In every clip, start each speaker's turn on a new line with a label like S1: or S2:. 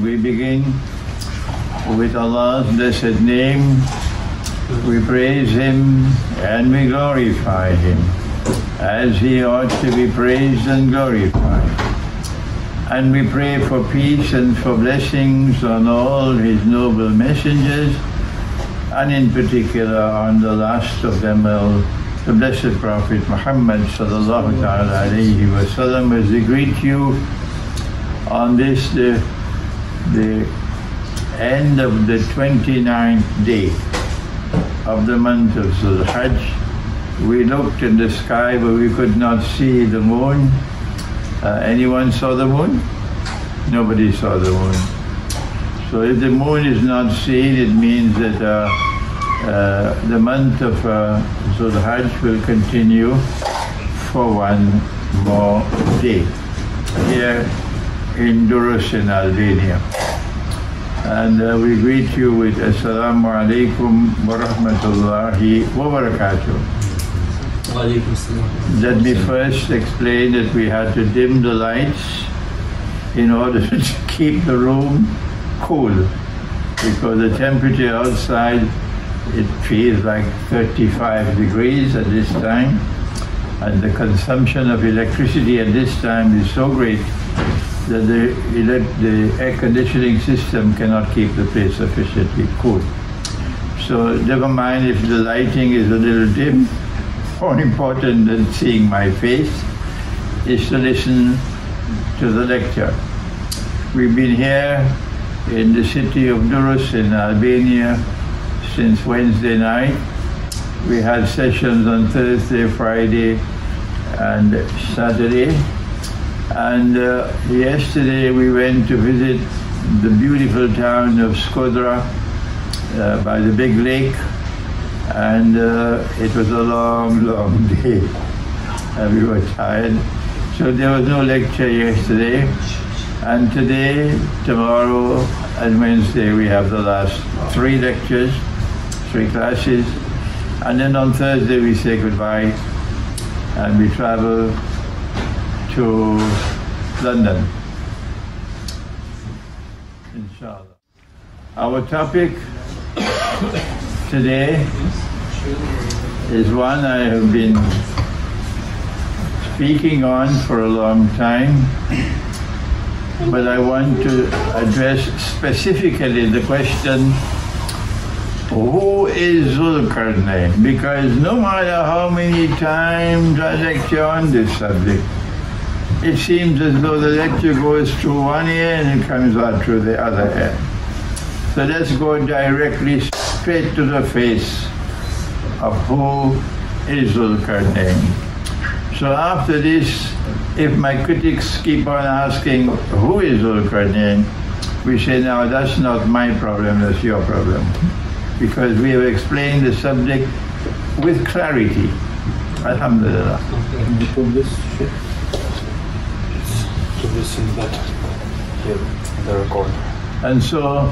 S1: We begin with Allah's blessed name. We praise Him and we glorify Him as He ought to be praised and glorified. And we pray for peace and for blessings on all His noble messengers, and in particular on the last of them all, the Blessed Prophet Muhammad sallallahu alayhi wa sallam, as we greet you on this, the end of the 29th day of the month of Dhul Qarnain. We looked in the sky but we could not see the moon. Anyone saw the moon? Nobody saw the moon. So if the moon is not seen, it means that the month of Dhul Qarnain will continue for one more day here in Durrës in Albania. And we greet you with Assalamu alaikum wa rahmatullahi wa barakatuh. Let me first explain that we had to dim the lights in order to keep the room cool, because the temperature outside, it feels like 35 degrees at this time, and the consumption of electricity at this time is so great that the air conditioning system cannot keep the place sufficiently cool. So never mind if the lighting is a little dim. More important than seeing my face is to listen to the lecture. We've been here in the city of Durrës in Albania since Wednesday night. We had sessions on Thursday, Friday and Saturday. And yesterday we went to visit the beautiful town of Skodra by the big lake, and it was a long, long day and we were tired. So there was no lecture yesterday, and today, tomorrow and Wednesday we have the last 3 lectures, 3 classes, and then on Thursday we say goodbye and we travel to London, inshallah. Our topic today is one I have been speaking on for a long time, but I want to address specifically the question, who is Dhul Qarnain? Because no matter how many times I lecture on this subject, it seems as though the lecture goes through one ear and it comes out through the other ear. So let's go directly straight to the face of who is Dhul Qarnain. So after this, if my critics keep on asking, who is Dhul Qarnain? We say, now that's not my problem, that's your problem. Because we have explained the subject with clarity. Alhamdulillah. To listen better here in the record. And so,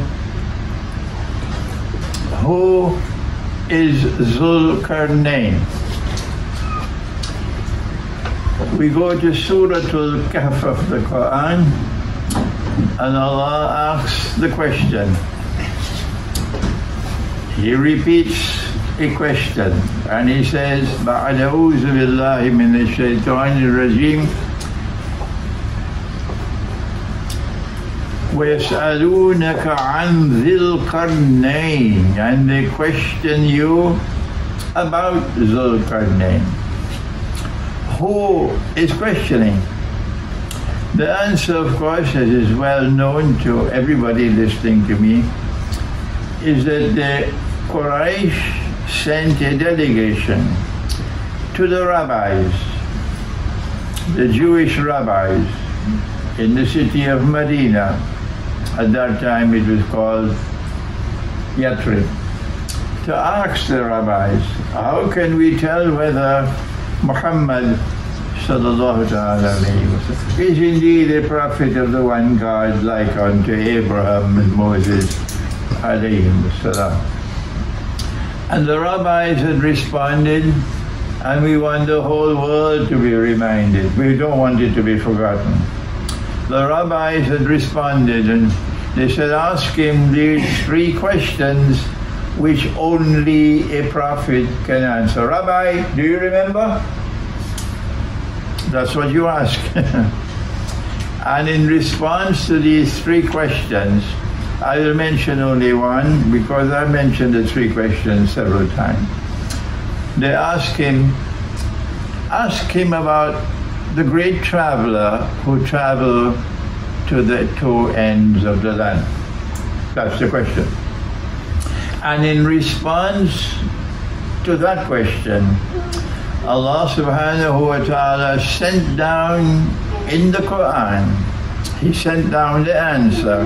S1: who is Dhul Qarnain? We go to Surah Al-Kahf of the Quran, and Allah asks the question. He repeats a question, and he says, "Ba'd a'udhu billahi minash shaitanir rajim. وَيَسْأَلُونَكَ عَنْ ذِي الْقَرْنَيْنِ, and they question you about Dhul Qarnain. Who is questioning? The answer, of course, as is well known to everybody listening to me, is that the Quraysh sent a delegation to the rabbis, the Jewish rabbis, in the city of Medina. At that time it was called Yathrib, to ask the rabbis, how can we tell whether Muhammad sallallahu alayhi wa sallam is indeed a prophet of the one God, like unto Abraham and Moses alayhi salam? And the rabbis had responded, and we want the whole world to be reminded. We don't want it to be forgotten. The rabbis had responded, and they said, ask him these 3 questions which only a prophet can answer. Rabbi, do you remember? That's what you ask. And in response to these 3 questions, I will mention only one, because I mentioned the 3 questions several times. They ask him about the great traveler who traveled to the 2 ends of the land. That's the question. And in response to that question, Allah subhanahu wa ta'ala sent down in the Quran, He sent down the answer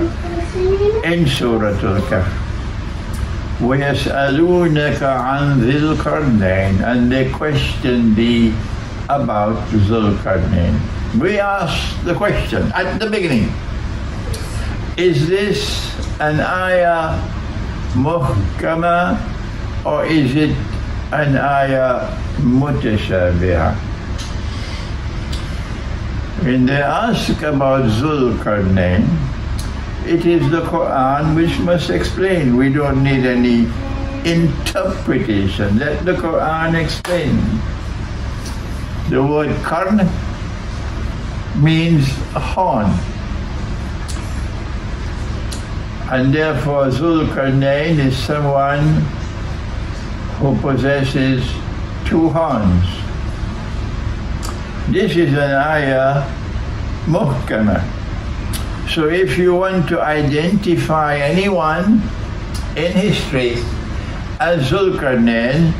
S1: in Surah Al-Kahf. وَيَسْأَلُونَكَ عَنْ ذِي الْقَرْنَيْنِ, and they question thee about Dhul Qarnain. We ask the question at the beginning, is this an ayah muhkama, or is it an ayah mutashabihah? When they ask about Dhul Qarnain, it is the Quran which must explain. We don't need any interpretation. Let the Quran explain. The word qarn means a horn. And therefore Dhul Qarnain is someone who possesses 2 horns. This is an ayah muhkama. So if you want to identify anyone in history as Dhul Qarnain,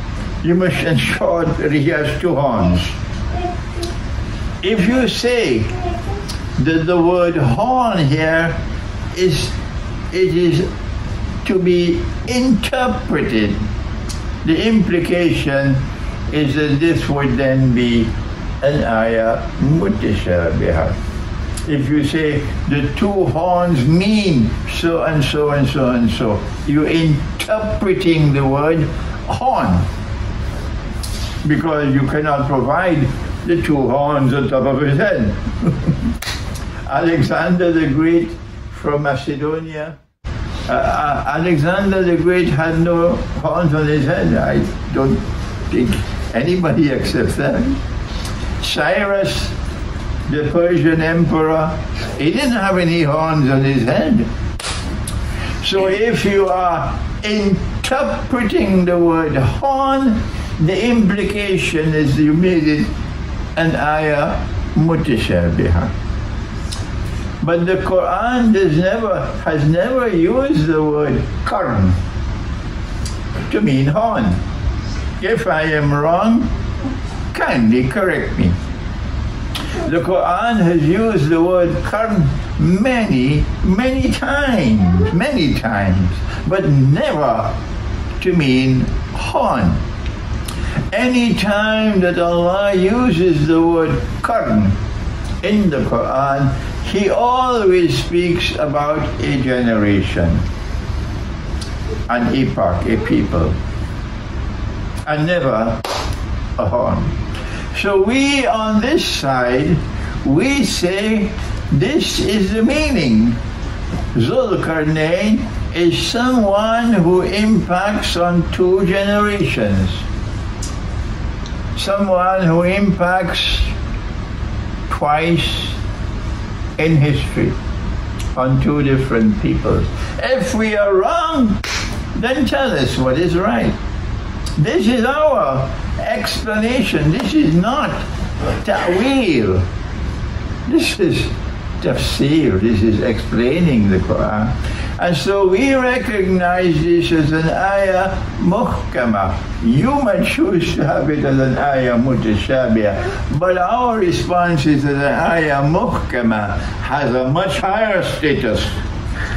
S1: you must ensure that he has 2 horns. If you say that the word horn here is to be interpreted, the implication is that this would then be an ayah mutashabihah. If you say the 2 horns mean so and so and so and so, you're interpreting the word horn, because you cannot provide the 2 horns on top of his head. Alexander the Great from Macedonia, Alexander the Great had no horns on his head. I don't think anybody accepts that. Cyrus, the Persian emperor, he didn't have any horns on his head. So if you are interpreting the word horn, the implication is you made it an ayah mutashabihah. But the Quran has never used the word qarn to mean horn. If I am wrong, kindly correct me. The Quran has used the word qarn many times, but never to mean horn. Any time that Allah uses the word qarn in the Quran, He always speaks about a generation, an epoch, a people, and never a horn. So we on this side, we say this is the meaning. Dhul Qarnain is someone who impacts on 2 generations. Someone who impacts twice in history. on two different people. If we are wrong, then tell us what is right. This is our explanation. This is not ta'wil. This is tafsir. This is explaining the Quran. And so we recognize this as an ayah muhkama. You might choose to have it as an ayah mutashabiyah, but our response is that an ayah muhkama has a much higher status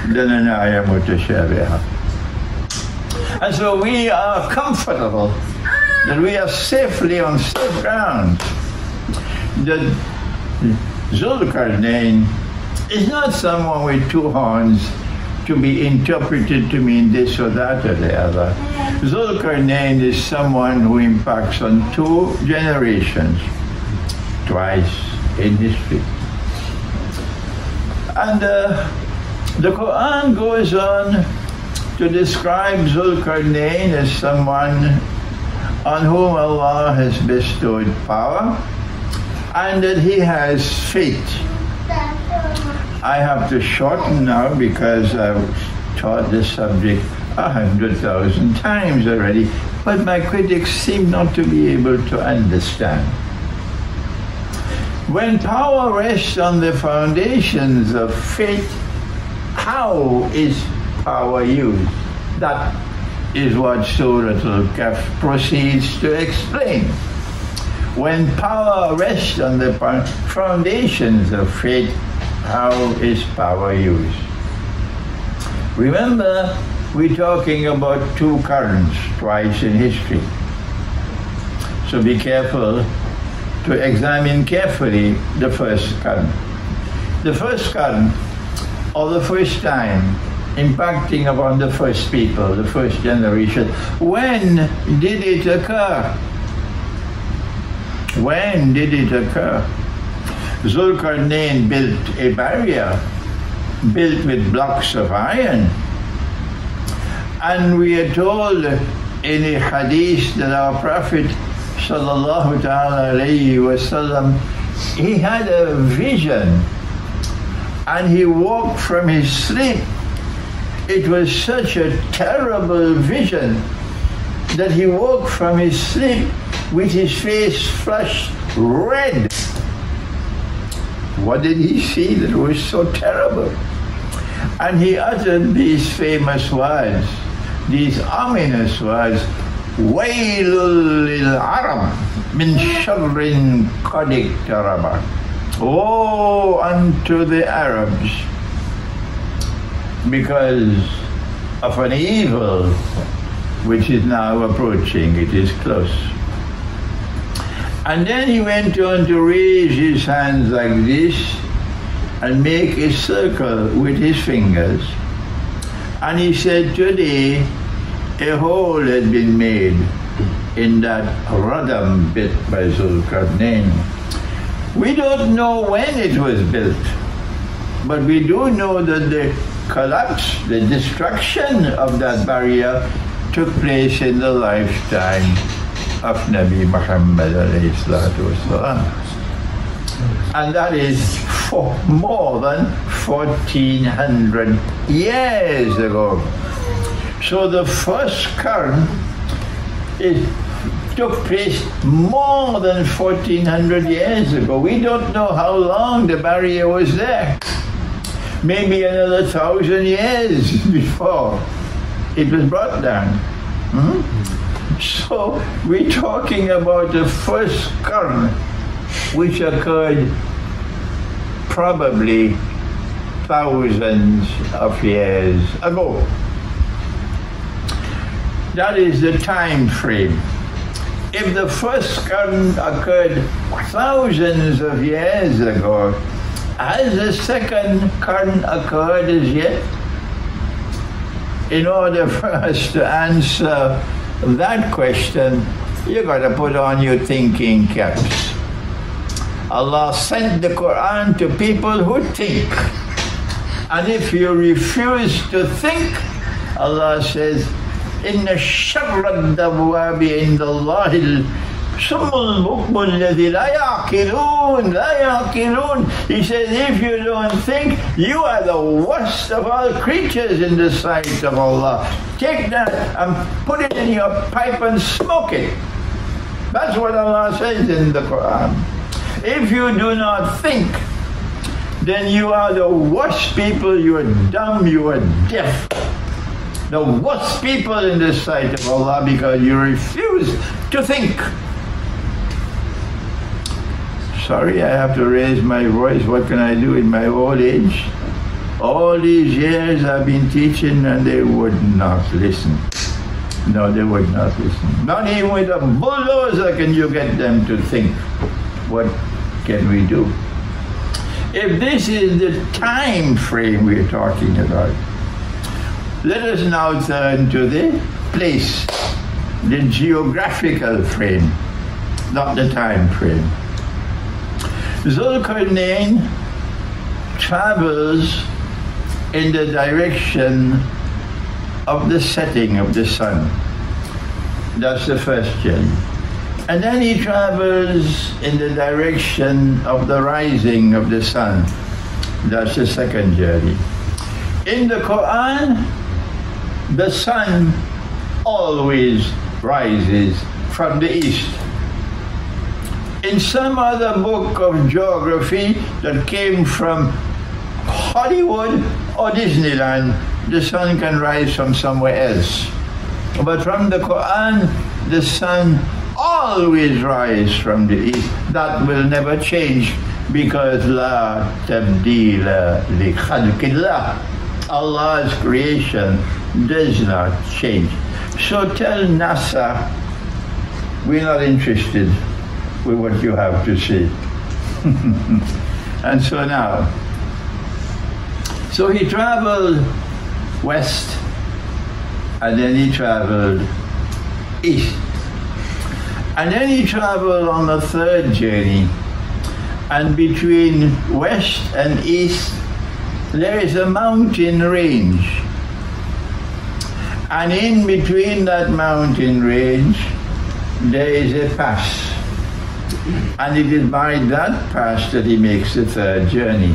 S1: than an ayah mutashabiyah. And so we are comfortable that we are safely on safe ground. That Dhul Qarnain is not someone with two horns to be interpreted to mean this or that or the other. Dhul Qarnain is someone who impacts on two generations, twice in history. And the Quran goes on to describe Dhul Qarnain as someone on whom Allah has bestowed power and that he has faith. I have to shorten now because I've taught this subject 100,000 times already, but my critics seem not to be able to understand. When power rests on the foundations of faith, how is power used? That is what Surah Al-Kahf proceeds to explain. When power rests on the foundations of faith, how is power used? Remember, we're talking about two currents twice in history. So be careful to examine carefully the first current. The first current, or the first time, impacting upon the first people, the first generation. When did it occur? When did it occur? Dhul Qarnain built a barrier, built with blocks of iron. And we are told in a hadith that our Prophet sallallahu ta'ala alayhi wasallam, he had a vision and he woke from his sleep. It was such a terrible vision that he woke from his sleep with his face flushed red. What did he see that was so terrible? And he uttered these famous words, these ominous words, Wailul lil Arab min sharrin qad iqtaraba. Woe unto the Arabs because of an evil which is now approaching, it is close. And then he went on to raise his hands like this and make a circle with his fingers. And he said, today a hole had been made in that radam bit by Dhul Qarnain. We don't know when it was built, but we do know that the collapse, the destruction of that barrier took place in the lifetime of Nabi Muhammad alayhi salatu wasalam. And that is for more than 1400 years ago. So the first current, it took place more than 1400 years ago. We don't know how long the barrier was there. Maybe another 1,000 years before it was brought down. So we're talking about the first current which occurred probably thousands of years ago. That is the time frame. If the first current occurred thousands of years ago, has the second current occurred as yet? In order for us to answer that question, you got to put on your thinking caps. Allah sent the Quran to people who think. And if you refuse to think, Allah says, Inna sharra ad-dawwabi inda Allahil Summul bukmul ladhi la yaqilun, la yaqilun. He says, if you don't think, you are the worst of all creatures in the sight of Allah. Take that and put it in your pipe and smoke it. That's what Allah says in the Quran. If you do not think, then you are the worst people, you are dumb, you are deaf. The worst people in the sight of Allah because you refuse to think. Sorry, I have to raise my voice. What can I do in my old age? All these years I've been teaching and they would not listen. No, they would not listen. Not even with a bulldozer can you get them to think. What can we do? If this is the time frame we're talking about, let us now turn to the place, the geographical frame, not the time frame. Dhul Qarnain travels in the direction of the setting of the sun. That's the first journey. And then he travels in the direction of the rising of the sun. That's the second journey. In the Quran, the sun always rises from the east. In some other book of geography that came from Hollywood or Disneyland, the sun can rise from somewhere else. But from the Quran, the sun always rises from the east. That will never change because La tabdila li khalqillah. Allah's creation does not change. So tell NASA, we're not interested with what you have to say. And so now, so he traveled west, and then he traveled east. And then he traveled on the third journey, and between west and east, there is a mountain range. And in between that mountain range, there is a pass. And it is by that pass that he makes the third journey.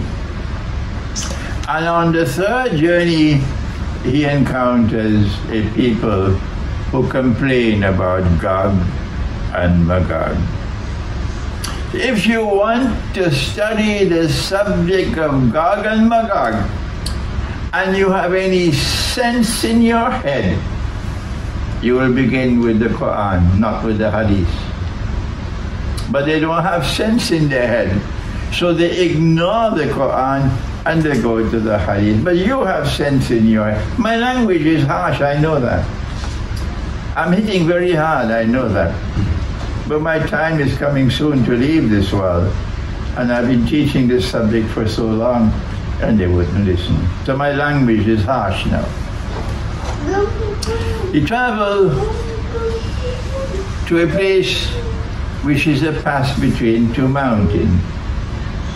S1: And on the third journey, he encounters a people who complain about Gog and Magog. If you want to study the subject of Gog and Magog, and you have any sense in your head, you will begin with the Quran, not with the Hadith. But they don't have sense in their head, so they ignore the Quran and they go to the Hadith. But you have sense in your head. My language is harsh, I know that. I'm hitting very hard, I know that. But my time is coming soon to leave this world. And I've been teaching this subject for so long, and they wouldn't listen. So my language is harsh now. He traveled to a place which is a pass between two mountain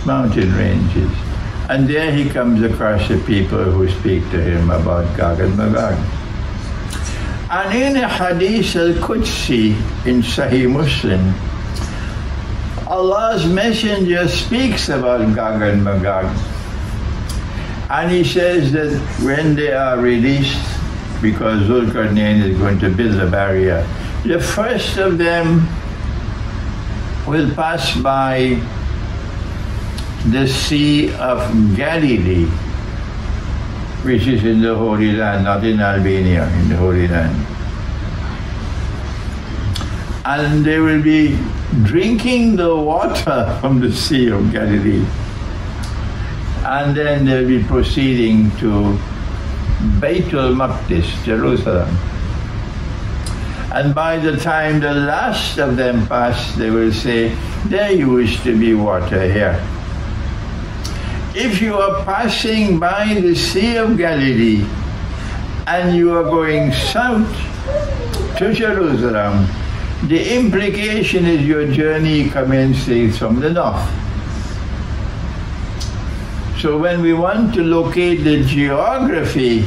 S1: ranges. And there he comes across the people who speak to him about Gog and Magog. And in a Hadith al-Qudsi in Sahih Muslim, Allah's Messenger speaks about Gog and Magog. And he says that when they are released, because Dhul Qarnain is going to build a barrier, the first of them will pass by the Sea of Galilee, which is in the Holy Land, not in Albania, in the Holy Land. And they will be drinking the water from the Sea of Galilee. And then they'll be proceeding to Baitul Maqdis, Jerusalem. And by the time the last of them pass, they will say, there used to be water here. If you are passing by the Sea of Galilee and you are going south to Jerusalem, the implication is your journey commences from the north. So when we want to locate the geography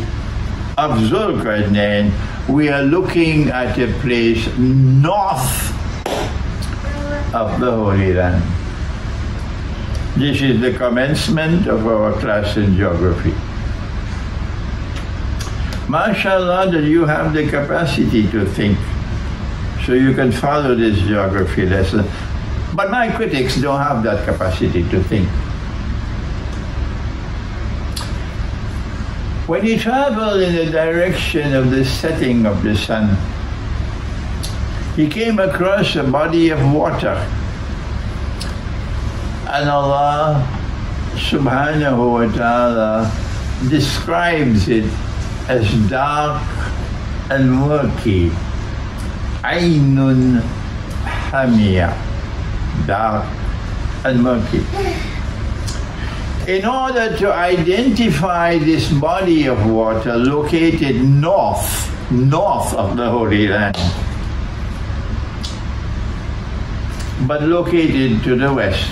S1: of Dhul Qarnain, we are looking at a place north of the Holy Land. This is the commencement of our class in geography. MashaAllah, that you have the capacity to think, so you can follow this geography lesson. But my critics don't have that capacity to think. When he traveled in the direction of the setting of the sun, he came across a body of water. And Allah subhanahu wa ta'ala describes it as dark and murky. Aynun hamiyah, dark and murky. In order to identify this body of water located north of the Holy Land, but located to the west,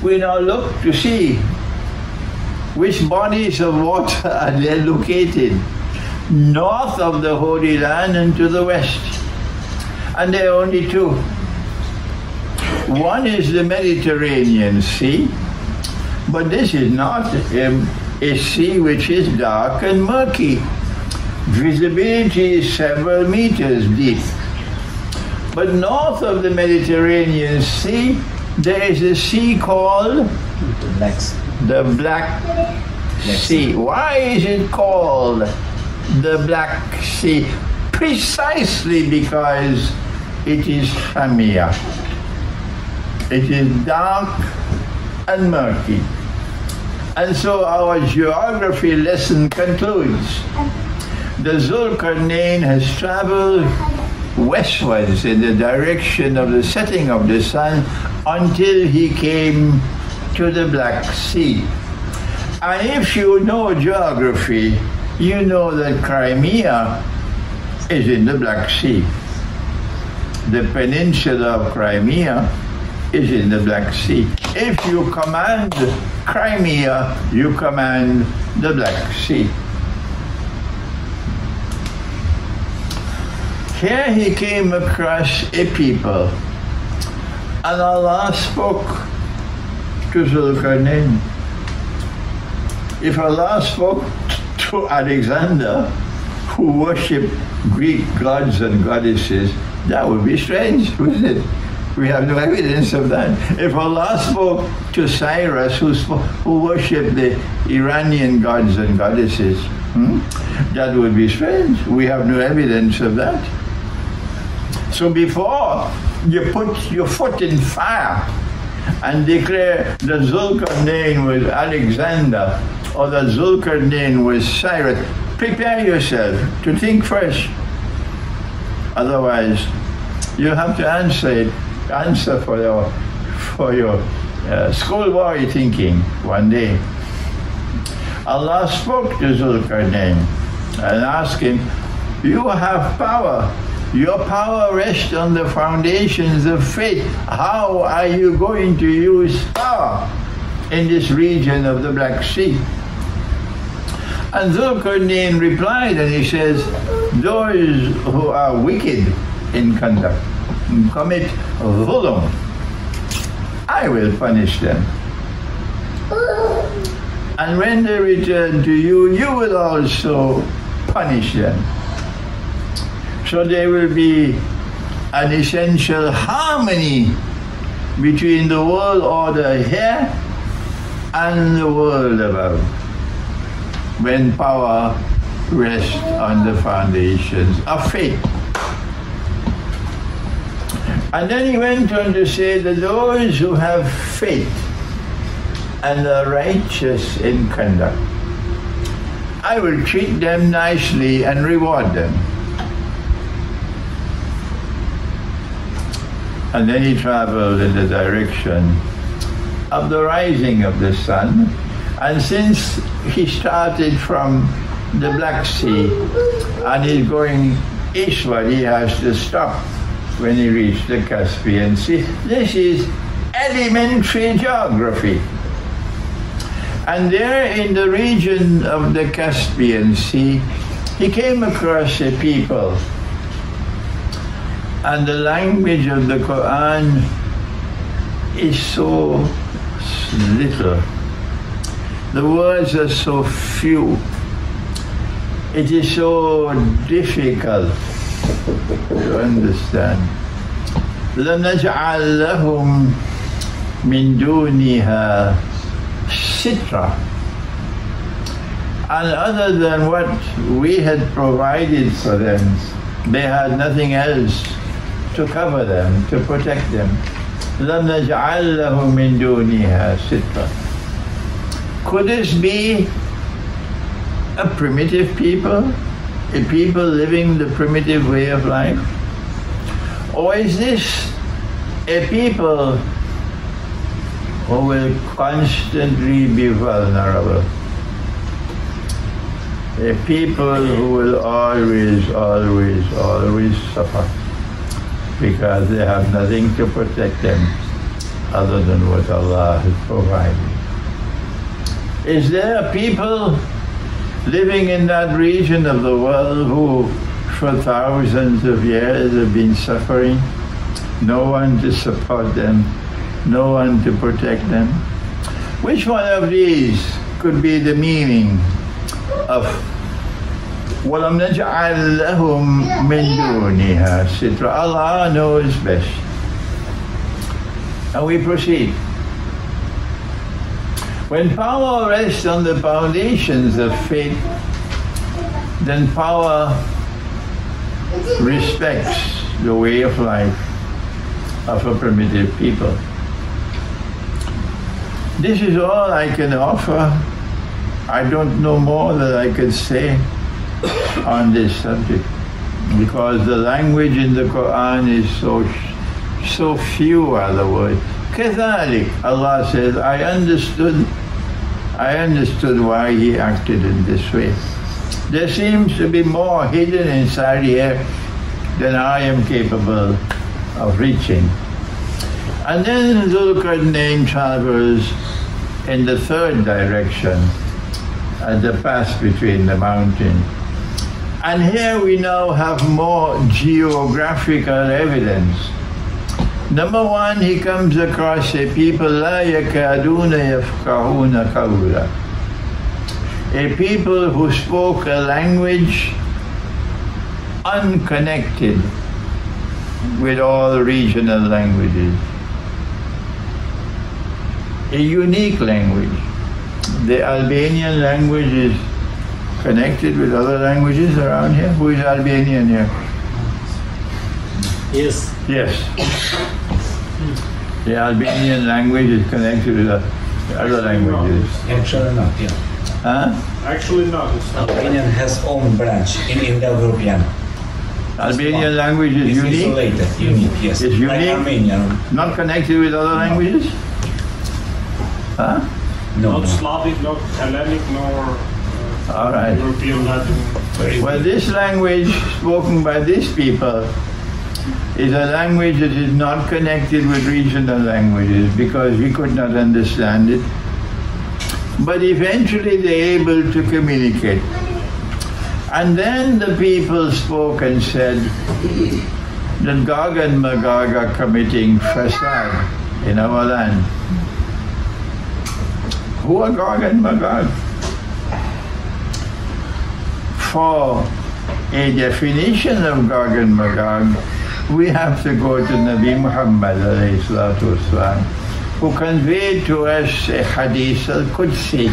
S1: we now look to see which bodies of water are there located north of the Holy Land and to the west. And there are only two. One is the Mediterranean Sea, but this is not a sea which is dark and murky. Visibility is several meters deep. But north of the Mediterranean Sea, there is a sea called the Black Sea. Why is it called the Black Sea? Precisely because it is hamiyah. It is dark and murky. And so our geography lesson concludes. The Dhul Qarnain has traveled westwards in the direction of the setting of the sun until he came to the Black Sea. And if you know geography, you know that Crimea is in the Black Sea. The peninsula of Crimea is in the Black Sea. If you command Crimea, you command the Black Sea. Here he came across a people, and Allah spoke to Dhul Qarnain. If Allah spoke to Alexander, who worshipped Greek gods and goddesses, that would be strange, wouldn't it? We have no evidence of that. If Allah spoke to Cyrus, who worshipped the Iranian gods and goddesses, that would be strange. We have no evidence of that. So before you put your foot in fire and declare that Dhul Qarnain was Alexander or that Dhul Qarnain was Cyrus, prepare yourself to think first. Otherwise, you have to answer for your schoolboy thinking one day. Allah spoke to Dhul Qarnain and asked him, you have power. Your power rests on the foundations of faith. How are you going to use power in this region of the Black Sea? And Dhul Qarnain replied, and he says, those who are wicked in conduct and commit dhulm, I will punish them. And when they return to you, you will also punish them. So there will be an essential harmony between the world order here and the world above, when power rests on the foundations of faith. And then he went on to say that those who have faith and are righteous in conduct, I will treat them nicely and reward them. And then he traveled in the direction of the rising of the sun. And since he started from the Black Sea and he's going eastward, he has to stop when he reached the Caspian Sea. This is elementary geography. And there in the region of the Caspian Sea, he came across a people. And the language of the Quran is so little. The words are so few. It is so difficult to understand. لَنَجْعَلْ لَهُمْ مِنْ دُونِهَا سِتْرًا. And other than what we had provided for them, they had nothing else to cover them, to protect them. لَنَجْعَلْ لَهُمْ مِنْ دُونِهَا سِتْرًا. Could this be a primitive people? A people living the primitive way of life? Or is this a people who will constantly be vulnerable? A people who will always suffer because they have nothing to protect them other than what Allah has provided. Is there a people living in that region of the world who for thousands of years have been suffering? No one to support them, no one to protect them. Which one of these could be the meaning of وَلَمْ نَجْعَلْ لَهُمْ مِنْ دُونِهَا سِتْرًا? Allah knows best. And we proceed. When power rests on the foundations of faith, then power respects the way of life of a primitive people. This is all I can offer. I don't know more that I could say on this subject, because the language in the Quran is so few are the words. كذلك, Allah says, I understood why he acted in this way. There seems to be more hidden inside here than I am capable of reaching. And then Dhul Qarnain travels in the third direction, at the pass between the mountains. And here we now have more geographical evidence. Number one, he comes across a people, لَا يَكَادُونَ يَفْقَهُونَ قَوْلًا. A people who spoke a language unconnected with all regional languages. A unique language. The Albanian language is connected with other languages around here. Who is Albanian here?
S2: Yes.
S1: Yes. The Albanian language is connected with other languages.
S3: Actually not, yeah.
S1: Huh?
S2: Actually not.
S3: Albanian has own branch in Indo-European.
S1: Albanian language is
S3: It's
S1: unique?
S3: isolated, unique, yes.
S1: It's unique?
S3: Like Armenian.
S1: Not connected with other languages? Huh?
S3: No,
S2: Not Slavic, not Hellenic, nor
S1: All right.
S2: European Latin.
S1: Well, this language spoken by these people is a language that is not connected with regional languages because we could not understand it. But eventually they're able to communicate. And then the people spoke and said that Gog and Magog are committing fasad in our land. Who are Gog and Magog? For a definition of Gog and Magog, we have to go to Nabi Muhammad ﷺ, who conveyed to us a hadith al-Qudsi,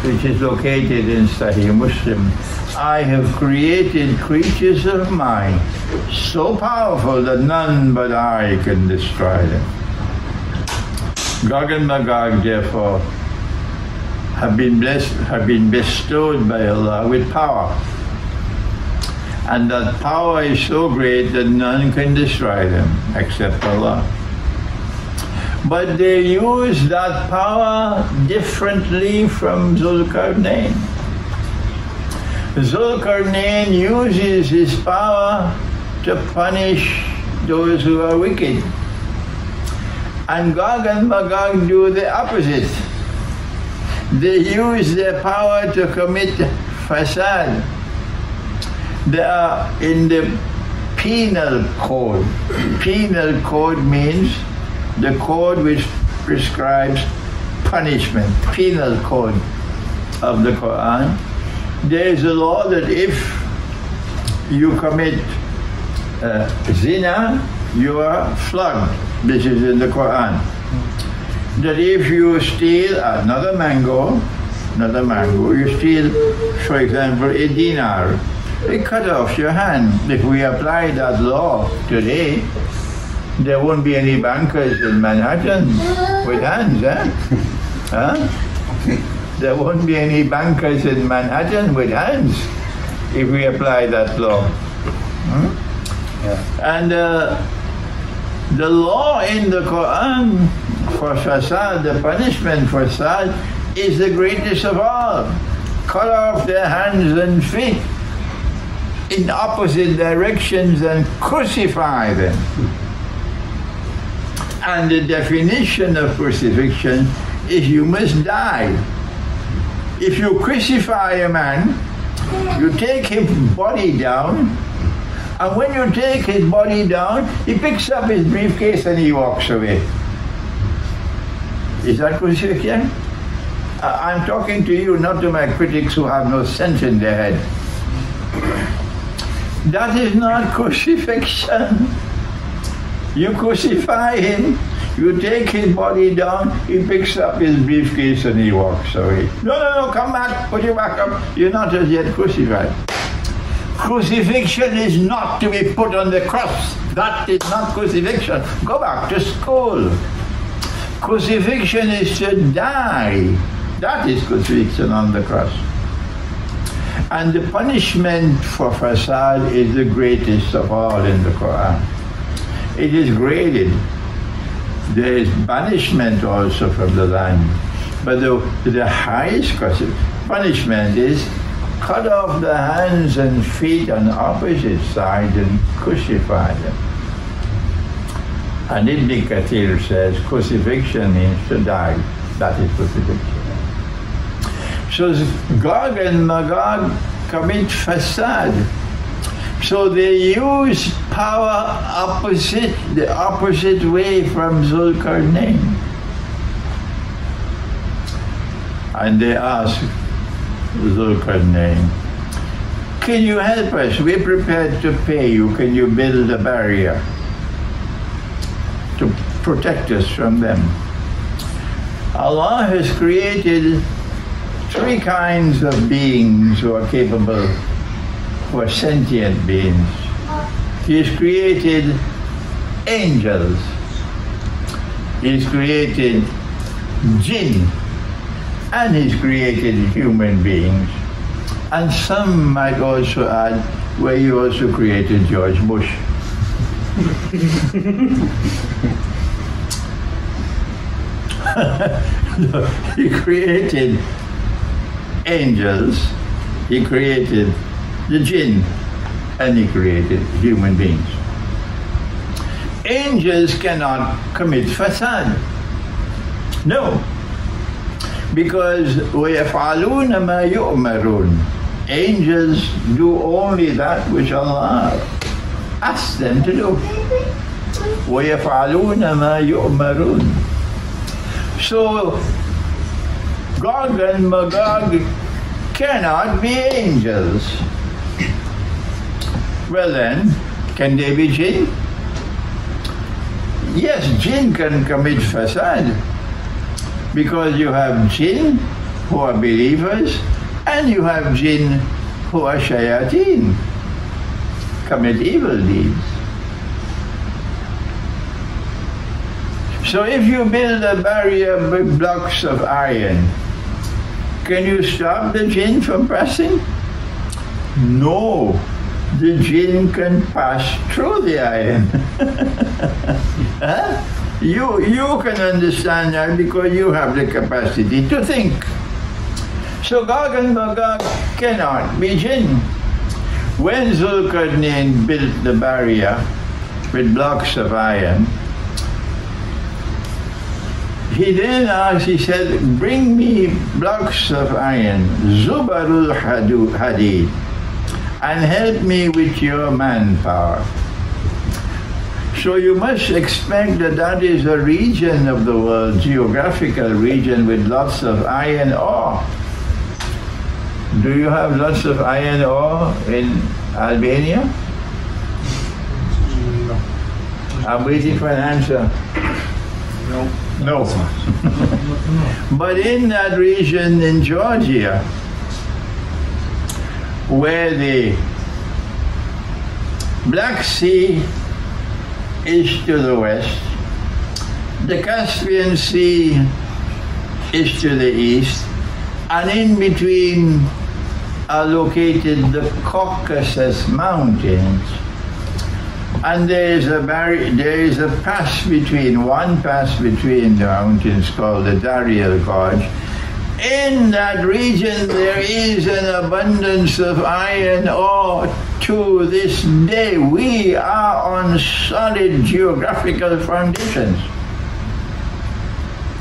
S1: which is located in Sahih Muslim. I have created creatures of mine, so powerful that none but I can destroy them. Gog and Magog, therefore, have been bestowed by Allah with power. And that power is so great that none can destroy them except Allah. But they use that power differently from Dhul Qarnain. Dhul Qarnain uses his power to punish those who are wicked. And Gog and Magog do the opposite. They use their power to commit fasad. They are in the penal code. Penal code means the code which prescribes punishment, penal code of the Quran. There is a law that if you commit zina, you are flogged. This is in the Quran. That if you steal another mango, you steal, for example, a dinar, they cut off your hand. If we apply that law today, there won't be any bankers in Manhattan with hands, There won't be any bankers in Manhattan with hands if we apply that law. Yeah. And the law in the Quran for fasad, the punishment for fasad, is the greatest of all. Cut off their hands and feet in opposite directions and crucify them. And the definition of crucifixion is you must die. If you crucify a man, you take his body down, and when you take his body down, he picks up his briefcase and he walks away. Is that crucifixion? I'm talking to you, not to my critics who have no sense in their head. That is not crucifixion. You crucify him, you take his body down, he picks up his briefcase and he walks away. No, come back, put you back up. You're not as yet crucified. Crucifixion is not to be put on the cross. That is not crucifixion. Go back to school. Crucifixion is to die. That is crucifixion on the cross. And the punishment for fasad is the greatest of all in the Quran. It is graded. There is banishment also from the land. But the highest punishment is cut off the hands and feet on the opposite side and crucify them. And Ibn Kathir says crucifixion means to die. That is crucifixion. So Gog and Magog commit fasad. So they use power the opposite way from Dhul Qarnain. And they ask Dhul Qarnain, can you help us? We're prepared to pay you. Can you build a barrier to protect us from them? Allah has created three kinds of beings who are capable, who are sentient beings. He has created angels. He's created jinn. And he's created human beings. And some might also add, where he also created George Bush. He created angels, he created the jinn, and he created human beings. Angels cannot commit fasad. No. Because وَيَفْعَلُونَ مَا يُؤْمَرُونَ. Angels do only that which Allah asks them to do. وَيَفْعَلُونَ مَا يُؤْمَرُونَ. So Gog and Magog cannot be angels. Well then, can they be jinn? Yes, jinn can commit fasad. Because you have jinn who are believers and you have jinn who are shayateen, commit evil deeds. So if you build a barrier with blocks of iron, can you stop the jinn from passing? No, the jinn can pass through the iron. Huh? You can understand that because you have the capacity to think. So Gog and Magog cannot be jinn. When Dhul Qarnain built the barrier with blocks of iron, he then asked, he said, bring me blocks of iron, Zubarul Hadid, and help me with your manpower. So you must expect that that is a region of the world, geographical region with lots of iron ore. Do you have lots of iron ore in Albania?
S2: No.
S1: I'm waiting for an answer. No. But in that region in Georgia, where the Black Sea is to the west, the Caspian Sea is to the east, and in between are located the Caucasus Mountains. And there is a pass between the mountains called the Dariel Gorge. In that region there is an abundance of iron ore to this day. We are on solid geographical foundations.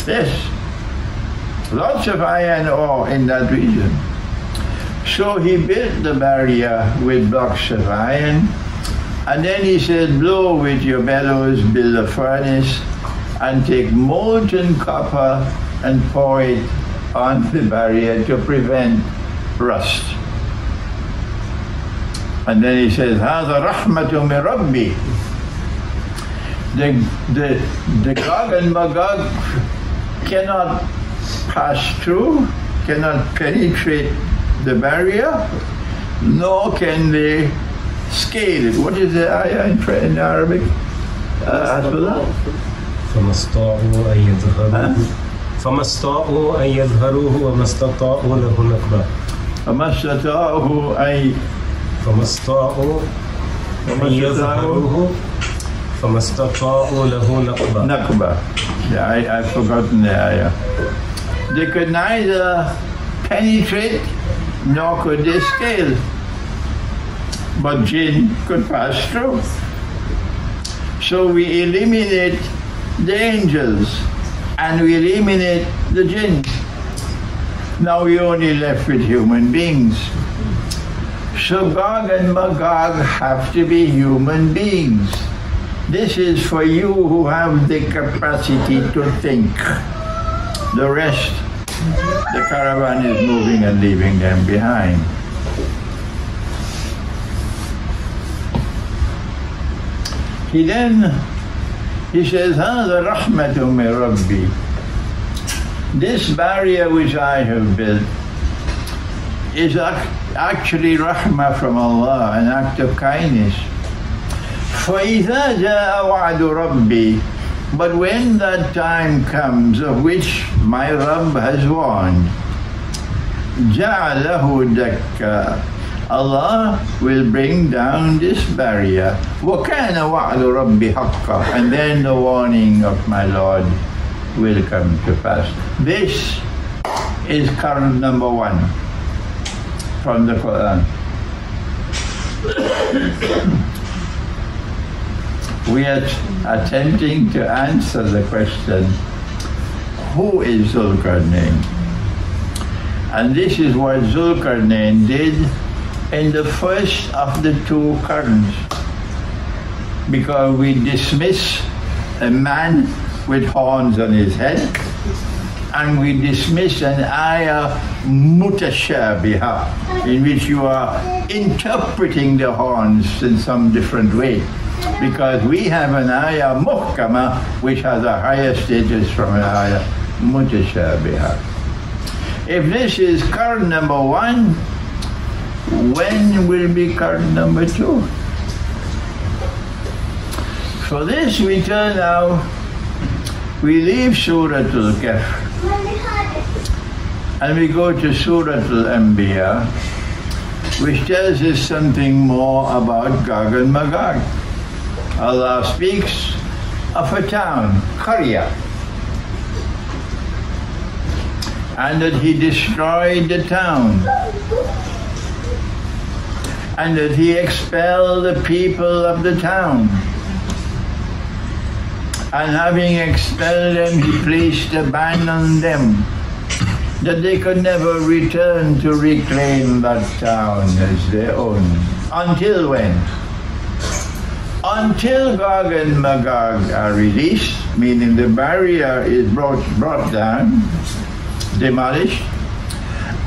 S1: Yes, lots of iron ore in that region. So he built the barrier with blocks of iron, and then he said, blow with your bellows, build a furnace, and take molten copper and pour it on the barrier to prevent rust. And then he says, هذا رحمة من ربي. The Gog and Magog cannot pass through, cannot penetrate the barrier, nor can they scale it. What is the ayah in Arabic?
S4: فما استطاعوا أن يظهروه فما استطاعوا أن يظهروه وما استطاعوا له نقبة.
S1: فما استطاعوا أن
S4: يظهروه فما استطاعوا له نقبة.
S1: Naqba. Yeah, I've forgotten the ayah. They could neither penetrate nor could they scale. But jinn could pass through. So we eliminate the angels and we eliminate the jinn. Now we only left with human beings. So Gog and Magog have to be human beings. This is for you who have the capacity to think. The rest, the caravan is moving and leaving them behind. He says, هذا رحمة من ربي. This barrier which I have built is actually rahmah from Allah, an act of kindness. فإذا جاء وعد ربي, but when that time comes of which my Rabb has warned, جعله دكا, Allah will bring down this barrier. وَكَانَ وَعْدُ رَبِّ حَقًّا, and then the warning of my Lord will come to pass. This is Qarn number 1 from the Quran. We are attempting to answer the question, who is Dhul Qarnain? And this is what Dhul Qarnain did in the first of the 2 Qarns, because we dismiss a man with horns on his head, and we dismiss an ayah mutashabiha, in which you are interpreting the horns in some different way, because we have an ayah muhkama which has a higher status from an ayah mutashabiha. If this is Qarn number 1, when will be Qarn number 2? For this we turn now, we leave Surah Al-Kahf and we go to Surah Al-Anbiya, which tells us something more about Gog and Magog. Allah speaks of a town, Qarya, and that He destroyed the town, and that He expelled the people of the town. And having expelled them, He placed a ban on them, that they could never return to reclaim that town as their own. Until when? until Gog and Magog are released, meaning the barrier is brought down, demolished,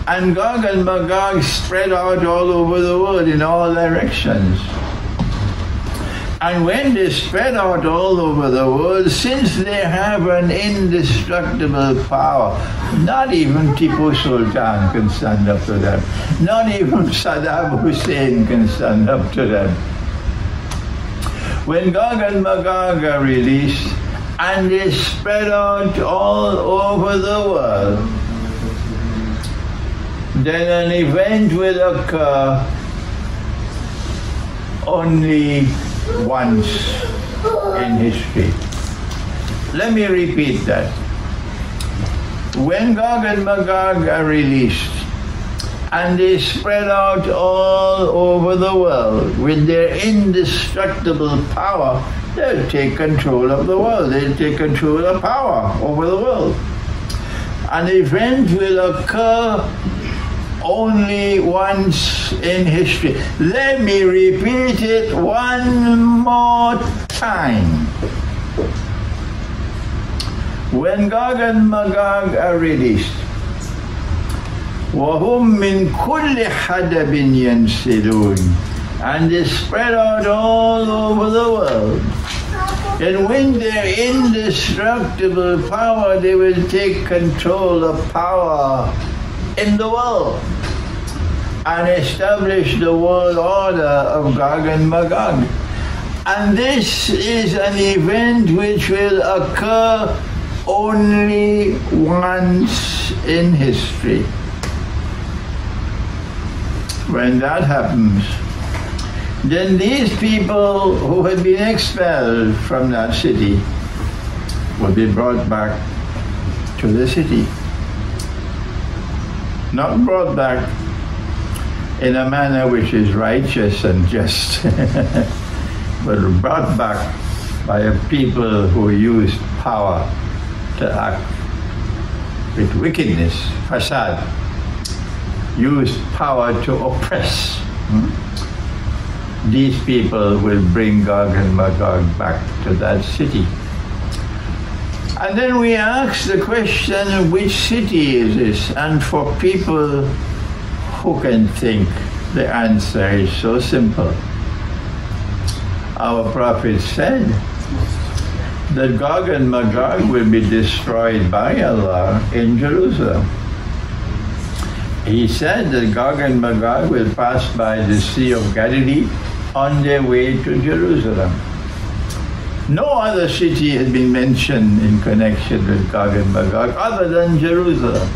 S1: and Gog and Magog spread out all over the world in all directions. And when they spread out all over the world, since they have an indestructible power, not even Tipu Sultan can stand up to them. Not even Saddam Hussein can stand up to them. When Gog and Magog are released and they spread out all over the world, then an event will occur only once in history. Let me repeat that. When Gog and Magog are released and they spread out all over the world with their indestructible power, they'll take control of the world. They'll take control of power over the world. An event will occur only once in history. Let me repeat it one more time. When Gog and Magog are released, وَهُمْ مِنْ كُلِّ حَدَبٍ يَنْسِلُونَ, and they spread out all over the world, and when their indestructible power, they will take control of power in the world and establish the world order of Gog and Magog. And this is an event which will occur only once in history. When that happens, then these people who had been expelled from that city will be brought back to the city. Not brought back in a manner which is righteous and just, but brought back by a people who used power to act with wickedness, fasad, used power to oppress. These people will bring Gog and Magog back to that city. And then we ask the question, which city is this? And for people who can think, the answer is so simple. Our Prophet said that Gog and Magog will be destroyed by Allah in Jerusalem. He said that Gog and Magog will pass by the Sea of Galilee on their way to Jerusalem. No other city has been mentioned in connection with Gog and Magog other than Jerusalem.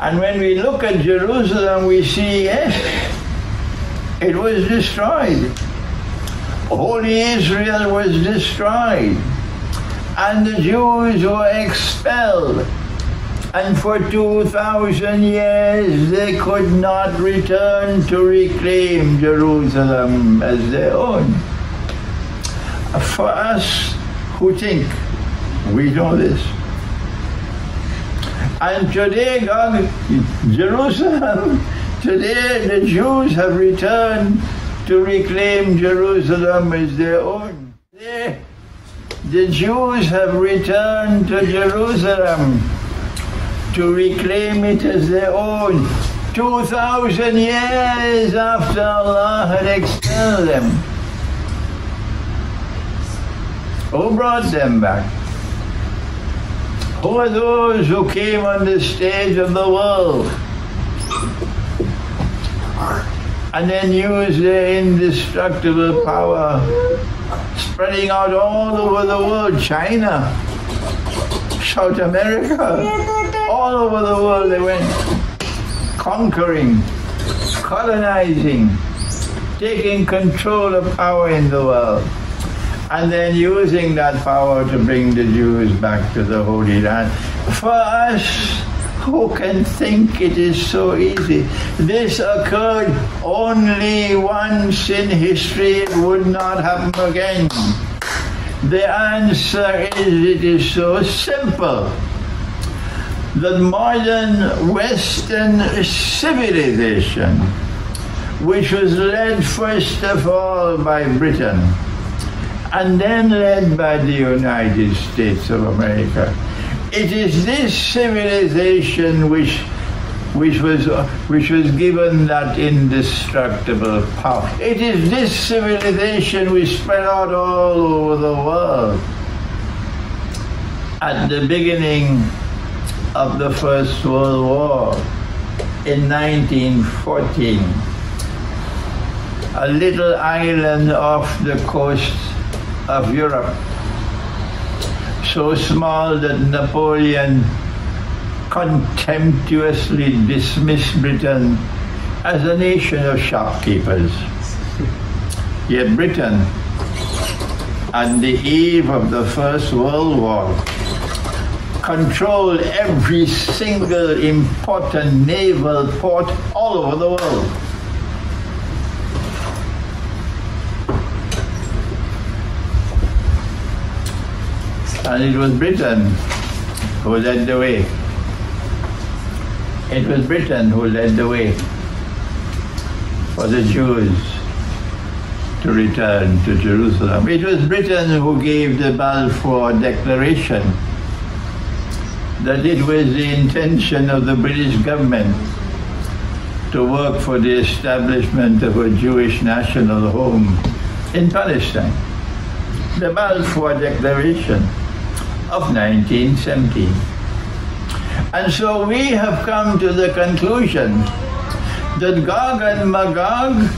S1: And when we look at Jerusalem, we see, yes, it was destroyed. Holy Israel was destroyed. And the Jews were expelled. And for 2,000 years they could not return to reclaim Jerusalem as their own. For us who think, we know this. And today, Jerusalem, today the Jews have returned to reclaim Jerusalem as their own. Today, the Jews have returned to Jerusalem to reclaim it as their own. 2,000 years after Allah had expelled them. Who brought them back? Who are those who came on the stage of the world and then used their indestructible power, spreading out all over the world? China, South America, all over the world they went, conquering, colonizing, taking control of power in the world, and then using that power to bring the Jews back to the Holy Land. For us, who can think it is so easy? This occurred only once in history. It would not happen again. The answer is, it is so simple. The modern Western civilization which was led first of all by Britain, and then led by the United States of America. It is this civilization which was given that indestructible power. It is this civilization which spread out all over the world. At the beginning of the First World War, in 1914, a little island off the coast of Europe, so small that Napoleon contemptuously dismissed Britain as a nation of shopkeepers. Yet Britain, on the eve of the First World War, controlled every single important naval port all over the world. And it was Britain who led the way. It was Britain who led the way for the Jews to return to Jerusalem. It was Britain who gave the Balfour Declaration that it was the intention of the British government to work for the establishment of a Jewish national home in Palestine. The Balfour Declaration of 1917. And so we have come to the conclusion that Gog and Magog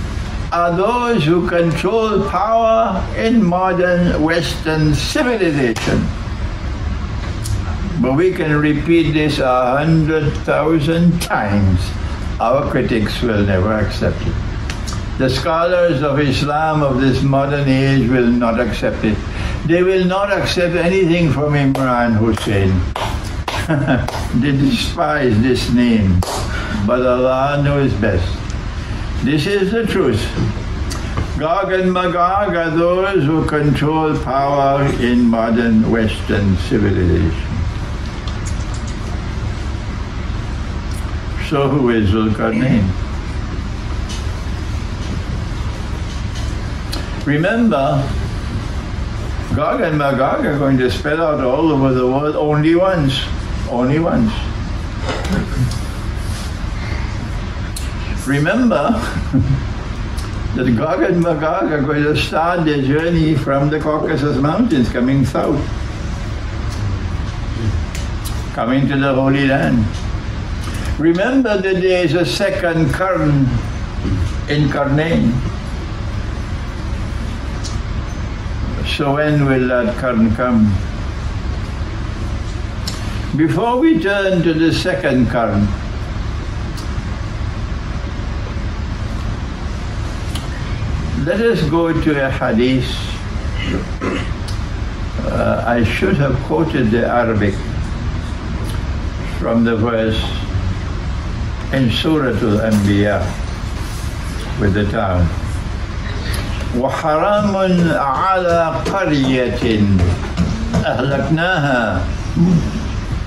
S1: are those who control power in modern Western civilization. But we can repeat this 100,000 times. Our critics will never accept it. The scholars of Islam of this modern age will not accept it. They will not accept anything from Imran Hosein. They despise this name, but Allah knows best. This is the truth. Gog and Magog are those who control power in modern Western civilization. So who is Dhul Qarnain? Remember, Gog and Magog are going to spread out all over the world only once. Only once. Remember that Gog and Magog are going to start their journey from the Caucasus Mountains, coming south, coming to the Holy Land. Remember that there is a second Qarn in Qarnain. So when will that Qarn come? Before we turn to the second Qarn, let us go to a hadith. I should have quoted the Arabic from the verse in Surah Al-Anbiya with the town. وَحَرَامٌ عَلَى قَرْيَةٍ أَهْلَكْنَاهَا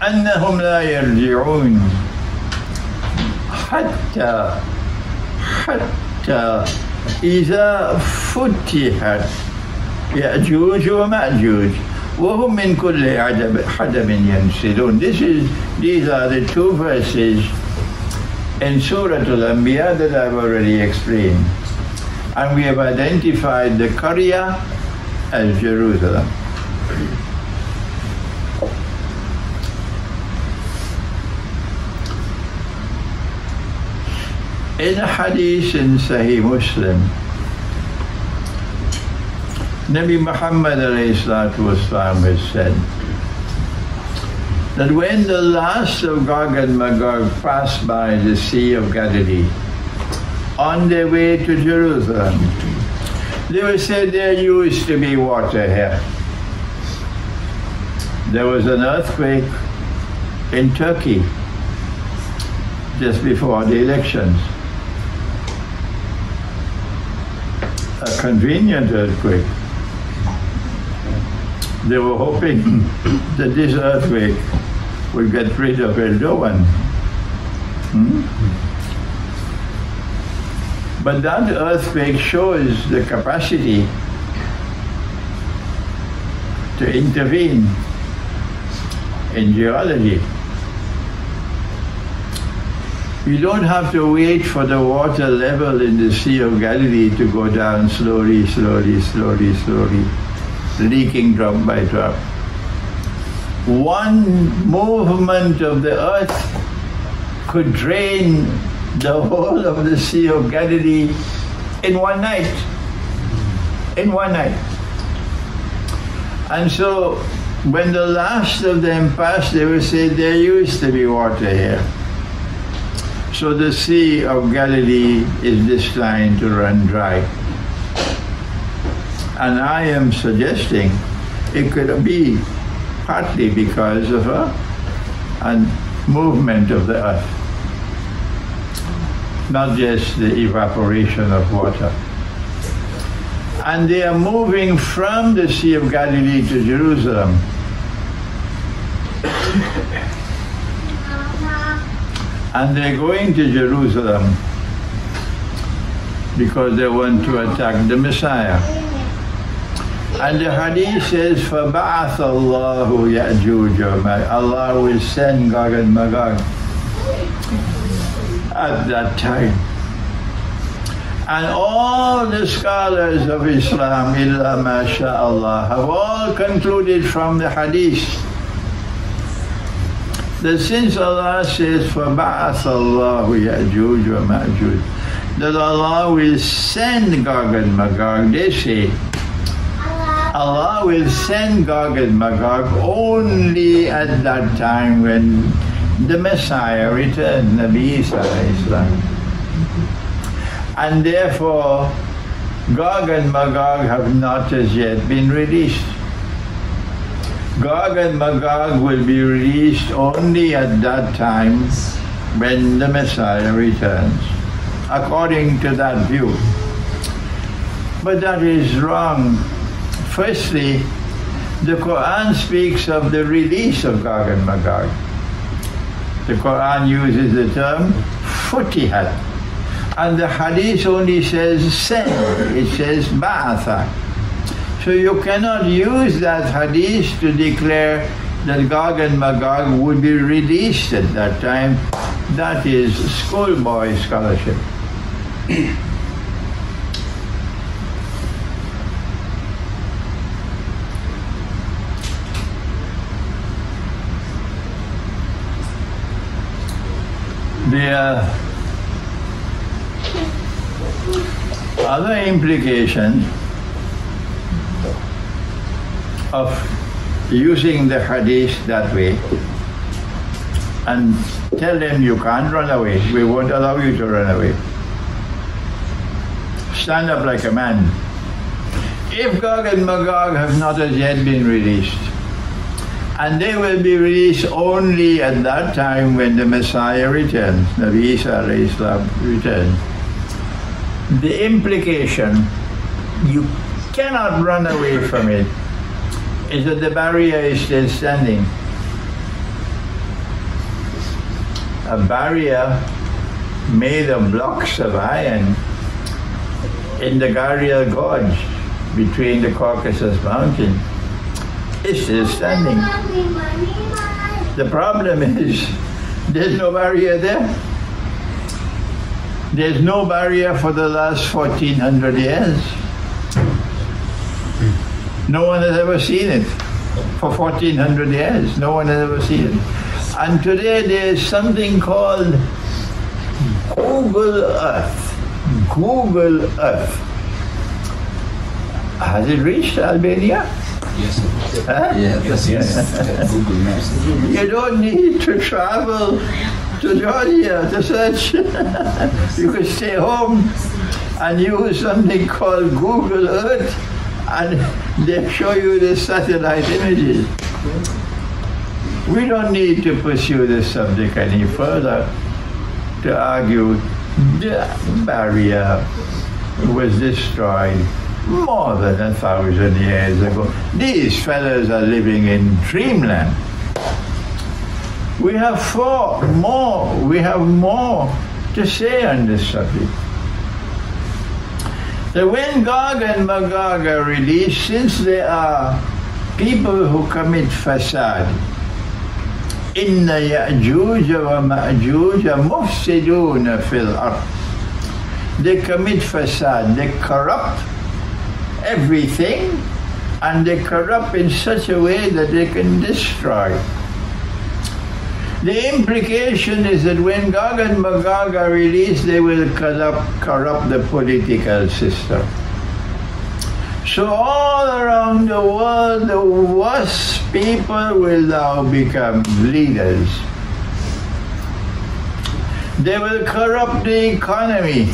S1: أَنَّهُمْ لَا يَرْجِعُونَ حتى إذا فتحت يأجوج ومأجوج وهم من كل حدب ينسلون. These are the two verses in Surah Al-Anbiya that I've already explained. And we have identified the Qarya as Jerusalem. In a hadith in Sahih Muslim, Nabi Muhammad has said that when the last of Gog and Magog passed by the Sea of Galilee on their way to Jerusalem, they were said there used to be water here. There was an earthquake in Turkey just before the elections. A convenient earthquake. They were hoping that this earthquake would get rid of Erdogan. But that earthquake shows the capacity to intervene in geology. You don't have to wait for the water level in the Sea of Galilee to go down slowly, slowly, slowly, slowly, leaking drop by drop. One movement of the earth could drain the whole of the Sea of Galilee in one night. In one night. And so when the last of them passed, they would say, there used to be water here. So the Sea of Galilee is destined to run dry. And I am suggesting it could be partly because of a movement of the earth, not just the evaporation of water. And they are moving from the Sea of Galilee to Jerusalem. And they're going to Jerusalem because they want to attack the Messiah. And the hadith says, فَبَعَثَ اللَّهُ يَأْجُوجَ وَمَأْجُوجَ. Allah will send Gog and Magog at that time. And all the scholars of Islam, illa masha'Allah, have all concluded from the hadith that since Allah says, فَبَعَثَ اللَّهُ يَأْجُوجَ وَمَأْجُوجَ, that Allah will send Gog and Magog, they say, Allah will send Gog and Magog only at that time when the Messiah returned, Nabi Isa Islam. And therefore, Gog and Magog have not as yet been released. Gog and Magog will be released only at that time when the Messiah returns, according to that view. But that is wrong. Firstly, the Quran speaks of the release of Gog and Magog. The Quran uses the term futihat. And the hadith only says send, it says ba'atha. So you cannot use that hadith to declare that Gog and Magog would be released at that time. That is schoolboy scholarship. The other implication of using the hadith that way, and tell them you can't run away, we won't allow you to run away. Stand up like a man. If Gog and Magog have not as yet been released, and they will be released only at that time when the Messiah returns, Nabi Isa returns. The implication, you cannot run away from it, is that the barrier is still standing. A barrier made of blocks of iron in the Gariel Gorge between the Caucasus Mountains is still standing. The problem is there's no barrier there. There's no barrier for the last 1400 years. No one has ever seen it. For 1400 years, no one has ever seen it. And today there's something called Google Earth. Google Earth. Has it reached Albania?
S3: Yes.
S1: Huh?
S3: Yes. Google Maps.
S1: You don't need to travel to Georgia to search. You could stay home and use something called Google Earth, and they show you the satellite images. We don't need to pursue this subject any further to argue the barrier was destroyed more than 1,000 years ago. These fellows are living in dreamland. We have more to say on this subject. that when Gog and Magog are released, since they are people who commit fasad, inna Ya'juj wa Ma'juj mufsiduna fil ard. They commit fasad, they corrupt everything, and they corrupt in such a way that they can destroy. The implication is that when Gog and Magog are released, they will corrupt the political system. So all around the world, the worst people will now become leaders. They will corrupt the economy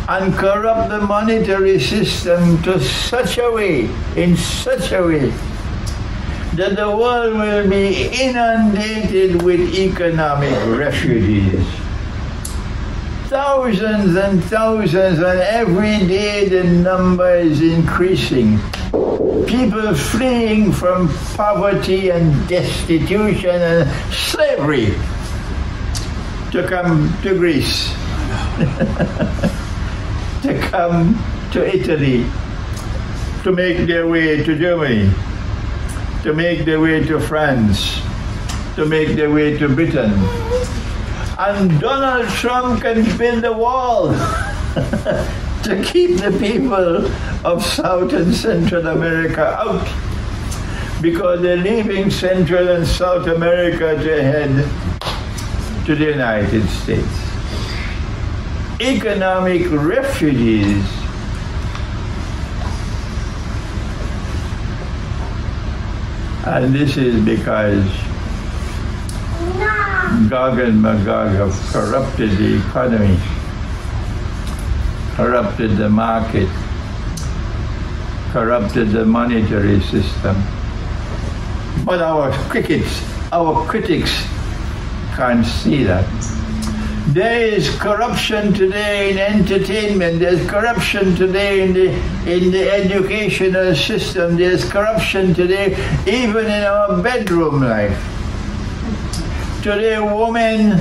S1: and corrupt the monetary system to such a way, in such a way, that the world will be inundated with economic refugees. Thousands and thousands, and every day the number is increasing. People fleeing from poverty and destitution and slavery to come to Greece, to come to Italy, to make their way to Germany, to make their way to France, to make their way to Britain. And Donald Trump can build a wall to keep the people of South and Central America out, because they're leaving Central and South America to head to the United States. Economic refugees. And this is because Gog and Magog have corrupted the economy, corrupted the market, corrupted the monetary system. But our critics can't see that. There is corruption today in entertainment, there's corruption today in the educational system, there's corruption today even in our bedroom life. Today women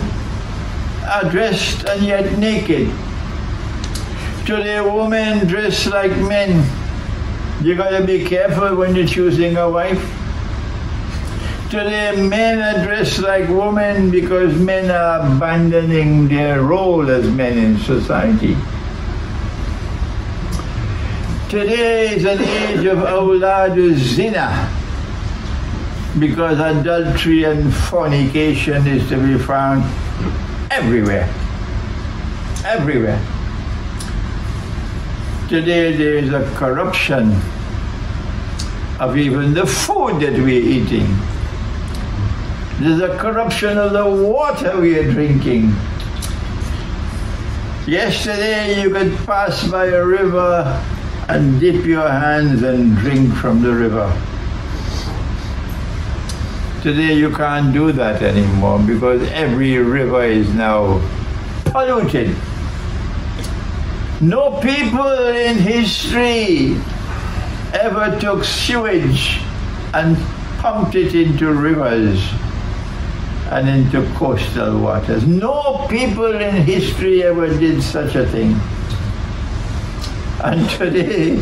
S1: are dressed and yet naked. Today women dress like men. You gotta be careful when you're choosing a wife. Today men are dressed like women because men are abandoning their role as men in society. Today is an age of awladu zina, because adultery and fornication is to be found everywhere. Everywhere. Today there is a corruption of even the food that we're eating. There's a corruption of the water we are drinking. Yesterday you could pass by a river and dip your hands and drink from the river. Today you can't do that anymore because every river is now polluted. No people in history ever took sewage and pumped it into rivers and into coastal waters. No people in history ever did such a thing. And today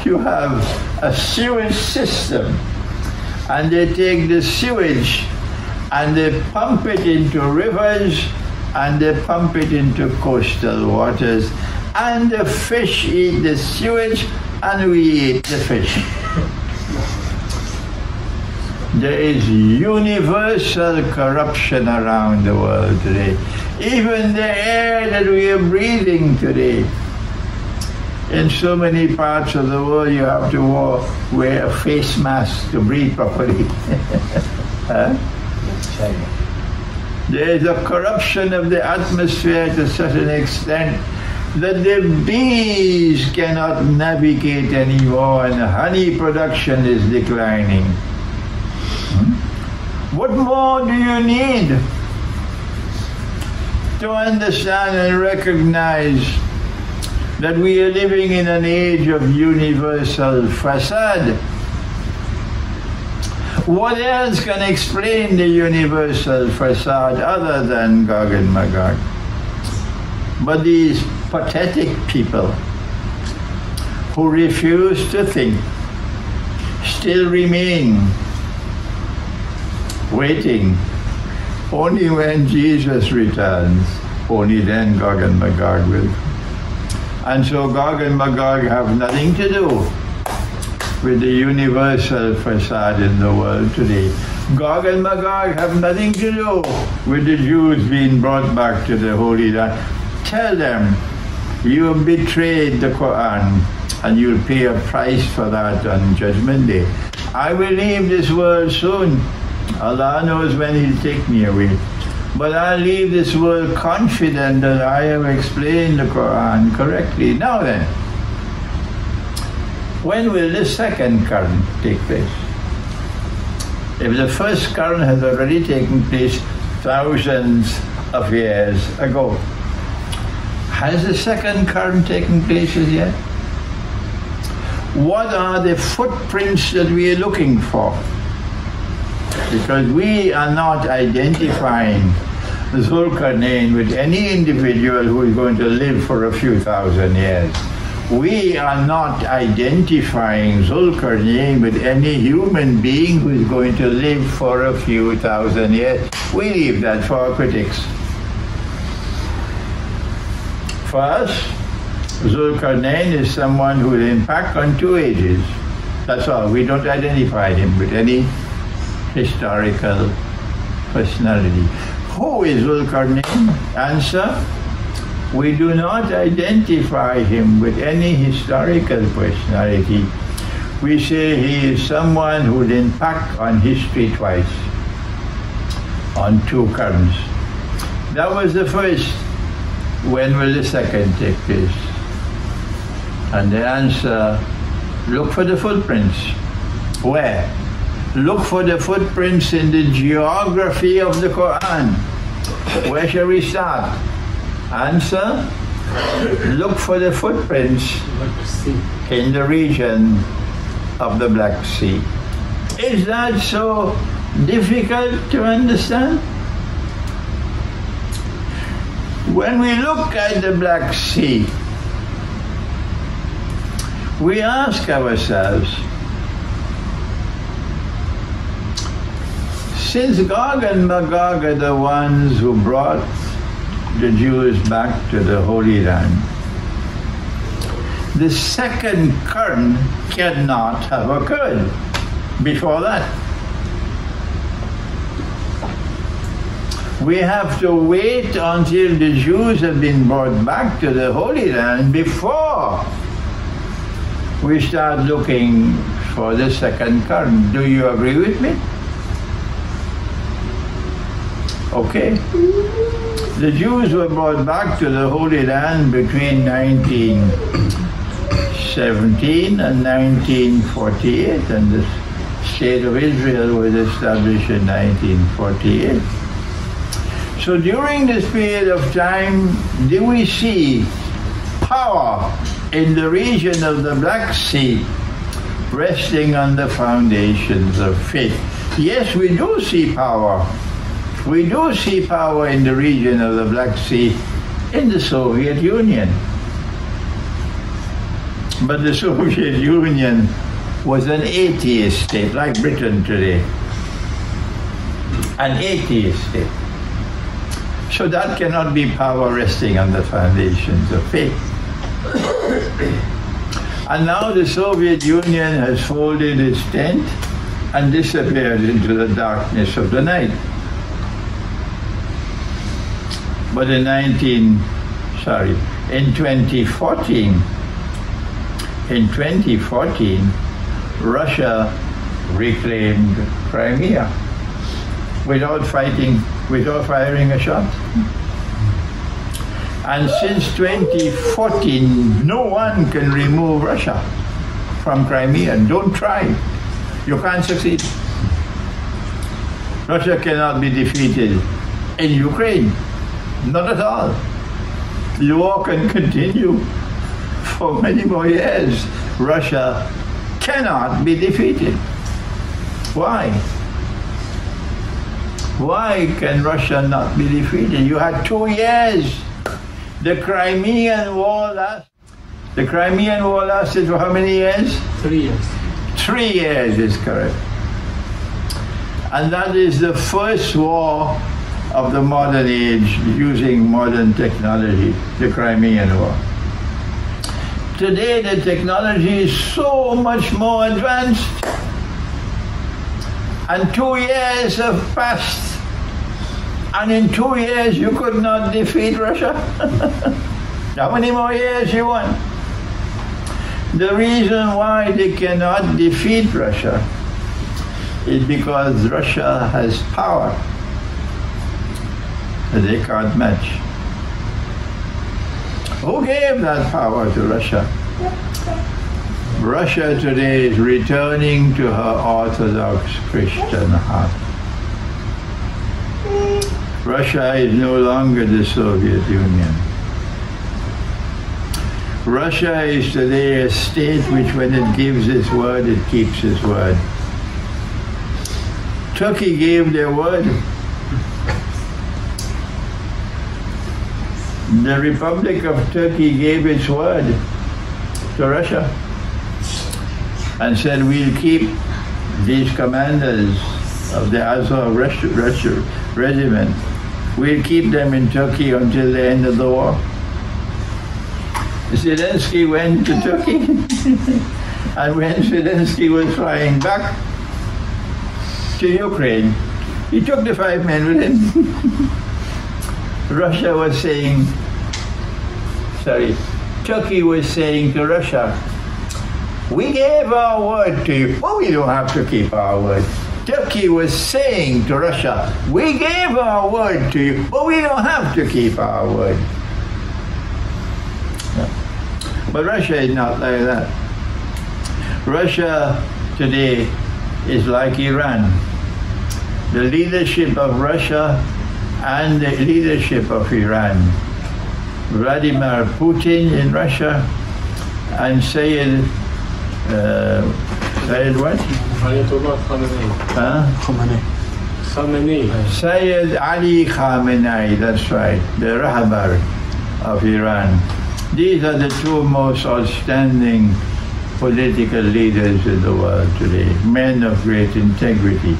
S1: you have a sewage system, and they take the sewage and they pump it into rivers and they pump it into coastal waters, and the fish eat the sewage and we eat the fish. There is universal corruption around the world today. Even the air that we are breathing today. In so many parts of the world you have to wear a face mask to breathe properly. Huh? There is a corruption of the atmosphere to such an extent that the bees cannot navigate anymore and honey production is declining. What more do you need to understand and recognize that we are living in an age of universal fasad? What else can explain the universal fasad other than Gog and Magog? But these pathetic people who refuse to think still remain waiting. Only when Jesus returns, only then Gog and Magog will. And so Gog and Magog have nothing to do with the universal facade in the world today. Gog and Magog have nothing to do with the Jews being brought back to the Holy Land. Tell them, you betrayed the Quran and you'll pay a price for that on Judgment Day. I will leave this world soon. Allah knows when He'll take me away. But I'll leave this world confident that I have explained the Quran correctly. Now then, when will the second current take place? If the first current has already taken place thousands of years ago, has the second current taken place as yet? What are the footprints that we are looking for? Because we are not identifying Dhul Qarnain with any individual who is going to live for a few thousand years. We are not identifying Dhul Qarnain with any human being who is going to live for a few thousand years. We leave that for our critics. For us, Dhul Qarnain is someone who will impact on 2 ages. That's all. We don't identify him with any historical personality. Who is Dhul Qarnain? Answer: we do not identify him with any historical personality. We say he is someone who will impact on history twice, on 2 currents. That was the first. When will the second take place? And the answer: look for the footprints. Where? Look for the footprints in the geography of the Quran. Where shall we start? Answer: look for the footprints in the region of the Black Sea. Is that so difficult to understand? When we look at the Black Sea, we ask ourselves, since Gog and Magog are the ones who brought the Jews back to the Holy Land, the second current cannot have occurred before that. We have to wait until the Jews have been brought back to the Holy Land before we start looking for the second current. Do you agree with me? Okay. The Jews were brought back to the Holy Land between 1917 and 1948, and the State of Israel was established in 1948. So during this period of time, do we see power in the region of the Black Sea resting on the foundations of faith? Yes, we do see power. We do see power in the region of the Black Sea in the Soviet Union. But the Soviet Union was an atheist state, like Britain today. An atheist state. So that cannot be power resting on the foundations of faith. And now the Soviet Union has folded its tent and disappeared into the darkness of the night. But in 2014, Russia reclaimed Crimea without firing a shot. And since 2014, no one can remove Russia from Crimea. Don't try. You can't succeed. Russia cannot be defeated in Ukraine. Not at all. The war can continue for many more years. Russia cannot be defeated. Why? Why can Russia not be defeated? You had 2 years. The Crimean War lasted for how many years?
S2: 3 years.
S1: 3 years is correct. And that is the first war of the modern age using modern technology, the Crimean War. Today the technology is so much more advanced, and 2 years have passed, and in 2 years you could not defeat Russia. How many more years you want? The reason why they cannot defeat Russia is because Russia has power that they can't match. Who gave that power to Russia? Russia today is returning to her Orthodox Christian heart. Russia is no longer the Soviet Union. Russia is today a state which, when it gives its word, it keeps its word. Turkey gave their word. The Republic of Turkey gave its word to Russia and said, we'll keep these commanders of the Azov regiment, we'll keep them in Turkey until the end of the war. Zelensky went to Turkey, and when Zelensky was flying back to Ukraine, he took the 5 men with him. Turkey was saying to Russia, we gave our word to you. Well, we don't have to keep our word. Turkey was saying to Russia, we gave our word to you, but we don't have to keep our word. But Russia is not like that. Russia today is like Iran. The leadership of Russia and the leadership of Iran. Vladimir Putin in Russia and Syed what? Syed Ali Khamenei, that's right, the Rahbar of Iran. These are the two most outstanding political leaders in the world today, men of great integrity.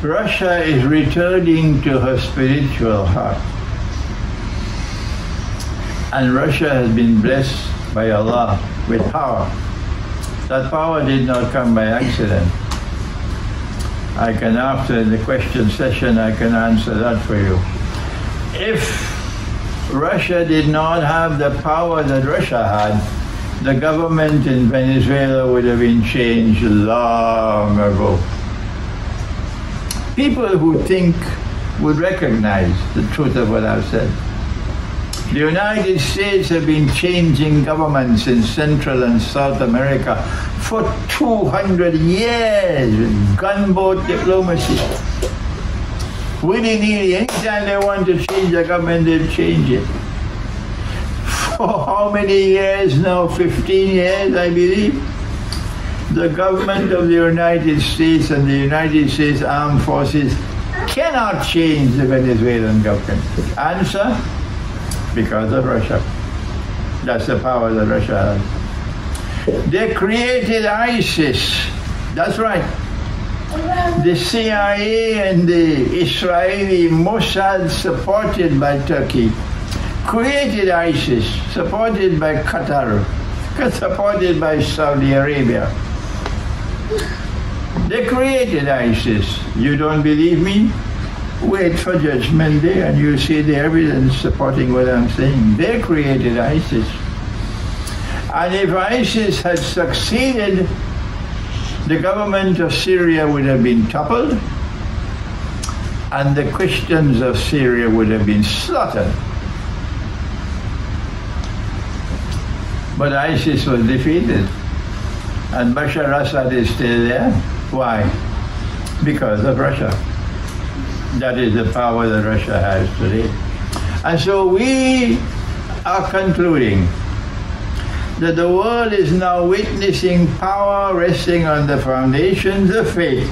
S1: Russia is returning to her spiritual heart. And Russia has been blessed by Allah with power. That power did not come by accident. I can, after the question session, I can answer that for you. If Russia did not have the power that Russia had, the government in Venezuela would have been changed long ago. People who think would recognize the truth of what I've said. The United States have been changing governments in Central and South America for 200 years with gunboat diplomacy. Willy-nilly, anytime they want to change the government, they'll change it. For how many years now? 15 years, I believe. The government of the United States and the United States Armed Forces cannot change the Venezuelan government. Answer? Because of Russia. That's the power that Russia has. They created ISIS. That's right. The CIA and the Israeli Mossad, supported by Turkey, created ISIS, supported by Qatar, supported by Saudi Arabia. They created ISIS. You don't believe me? Wait for Judgment Day and you'll see the evidence supporting what I'm saying. They created ISIS. And if ISIS had succeeded, the government of Syria would have been toppled and the Christians of Syria would have been slaughtered. But ISIS was defeated and Bashar al-Assad is still there. Why? Because of Russia. That is the power that Russia has today. And so we are concluding that the world is now witnessing power resting on the foundations of faith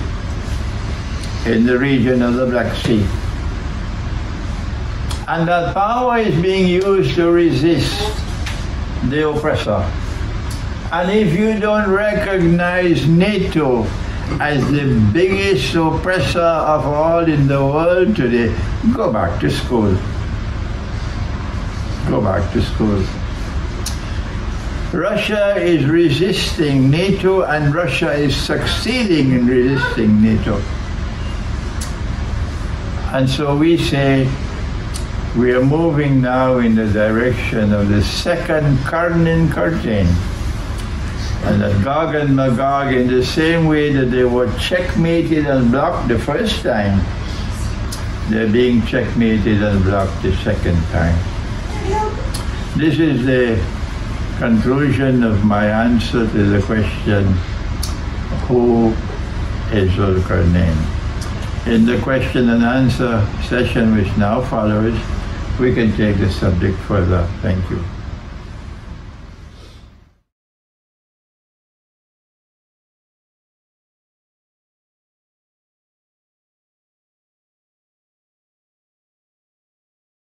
S1: in the region of the Black Sea. And that power is being used to resist the oppressor. And if you don't recognize NATO as the biggest oppressor of all in the world today, go back to school. Go back to school. Russia is resisting NATO, and Russia is succeeding in resisting NATO. And so we say we are moving now in the direction of the second Qarnain curtain. And that Gog and Magog, in the same way that they were checkmated and blocked the first time, they're being checkmated and blocked the second time. This is the conclusion of my answer to the question, who is Dhul Qarnain? In the question and answer session which now follows, we can take the subject further. Thank you.